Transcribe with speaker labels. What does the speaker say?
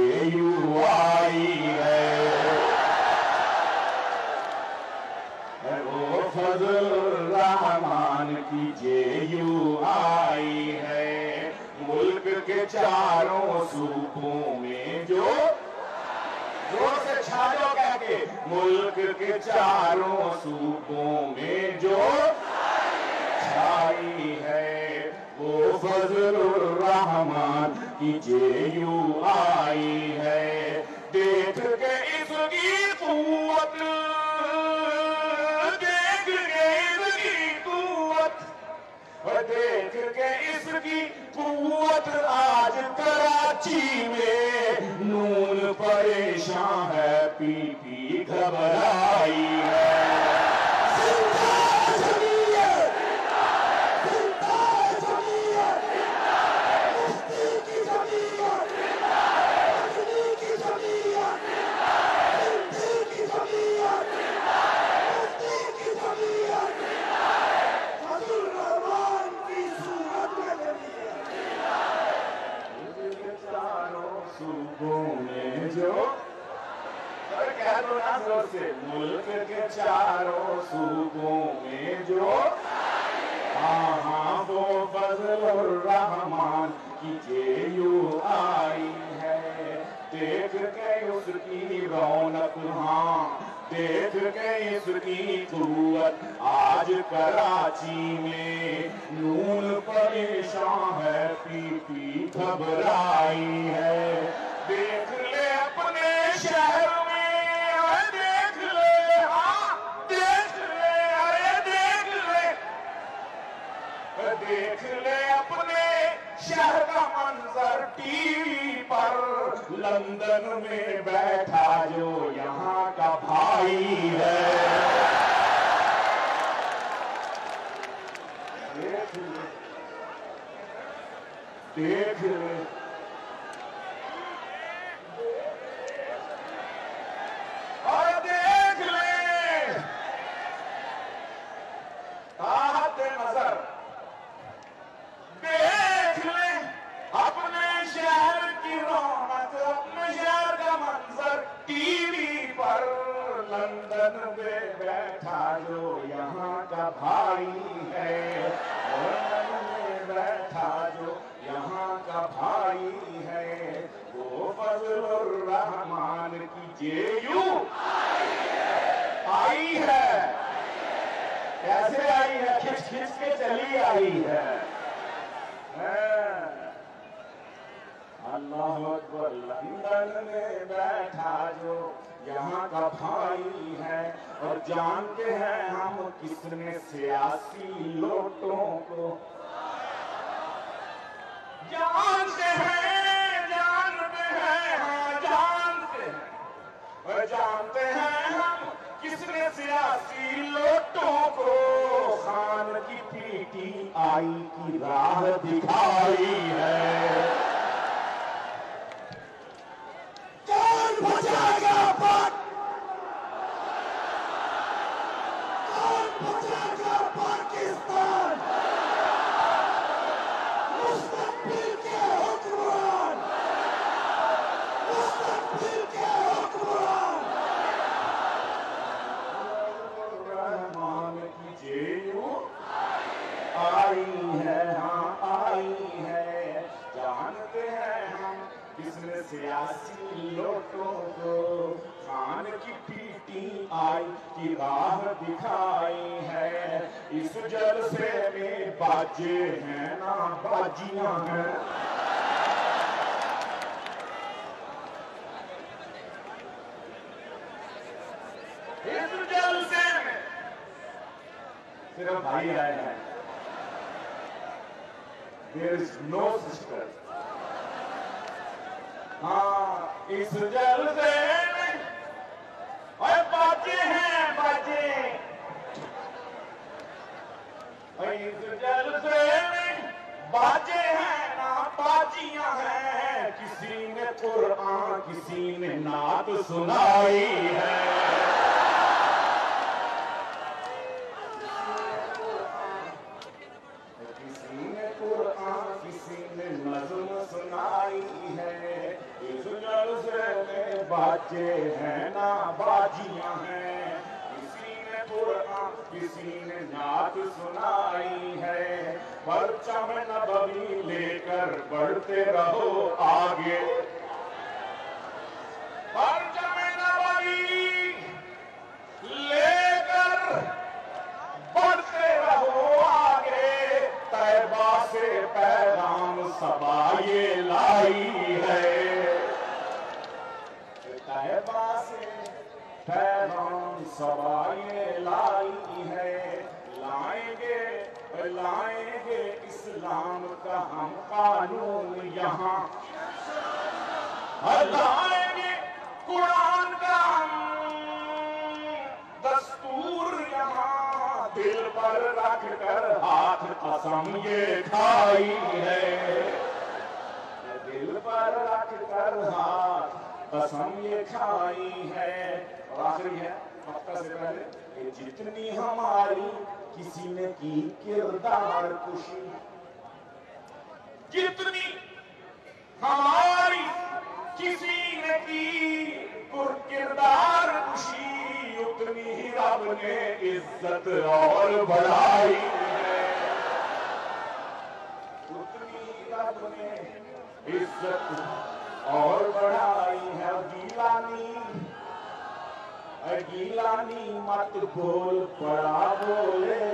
Speaker 1: जेयू आई है। वो फजल रहमान की जेयू आई है। मुल्क के चारों सूबों में जो जोर से छाजो कह के, मुल्क के चारों सूबों में जो छाई है, वो फजलुर रहमान की जेयू आई है। देख के इसकी कुव्वत, देख के इसकी कुव्वत, देख के इसकी कुव्वत, आज कराची में नून परेशान है, पी घबराई है। से मुल्क के चारों सूबों में जो, हाँ वो फजलुर रहमान की जेयू आई है। देख के उसकी रौनक, हाँ देख के इसकी कुव्वत, आज कराची में नून परेशान है, पी घबराई है। देख ले अपने शहर में, देख ले, हाँ देख ले, अरे देख ले, देख ले अपने शहर का मंजर टीवी पर। लंदन में बैठा जो यहाँ का भाई है, देख ले, देख ले, और देख ले ताहते नजर, देख ले अपने शहर की रौनक, अपने शहर का मंजर टीवी पर। लंदन में बैठा जो यहाँ का भाई है, लंदन में बैठा जो यहाँ का भाई है, वो फजलुर रहमान की जेयू आई है। कैसे आई है? खिंच खिंच के चली आई है। अल्लाह अकबर। लंदन में बैठा जो यहाँ का भाई है, और जानते हैं हम किसने सियासी लोटों को, जानते हैं, जानते हैं, हाँ जानते हैं, और जानते हैं हम किसने सियासी लोटों को खान की पीटी आई की राह दिखाई है। कौन बचाएगा पाक, कौन बचाएगा पाकिस्तान? मुस्तकबिल के हुक्मरान, मुस्तकबिल के हुक्मरान। रहमान की जेयू आई है, हाँ आई है। जानते हैं हम किसने सियासी लोटों को खान की पीटी आई की राह दिखाई है। इस जलसे में बाजे हैं ना बाजियां हैं, इस जलसे में सिर्फ भाई आए हैं, देयर इज नो सिस्टर। हाँ इस जलसे में और बाजे हैं बाजे, इस जलसे में बाजे हैं ना बाजियां हैं। किसी ने कुरान किसी ने नात सुनाई है, किसी ने कुरान किसी ने नज़्म सुनाई है। इस जलसे बाजे हैं ना बाजियां हैं। किसी ने कुरान किसी ने नात सुनाई है। परचम नबवी लेकर बढ़ते रहो आगे। परचम नबवी लेकर बढ़ते रहो आगे। तैबा से पैगाम सबा ये लाई है। तैबा से पैगाम सबा ये लाई है। लाएंगे लाएंगे इस्लाम का हम कानून यहाँ। लाएंगे कुरान का दस्तूर यहाँ। दिल पर रख कर हाथ कसम ये खाई है। दिल पर रख कर हाथ कसम ये खाई है। और आखिरी है मक्का से पहले, ये जितनी हमारी किसी ने की किरदार कुशी, जितनी हमारी किसी ने की किरदार खुशी, उतनी ही रब ने इज्जत और बढ़ाई है। उतनी ही रब ने इज्जत और बढ़ाई है। गीलानी मत बोल, बड़ा बोले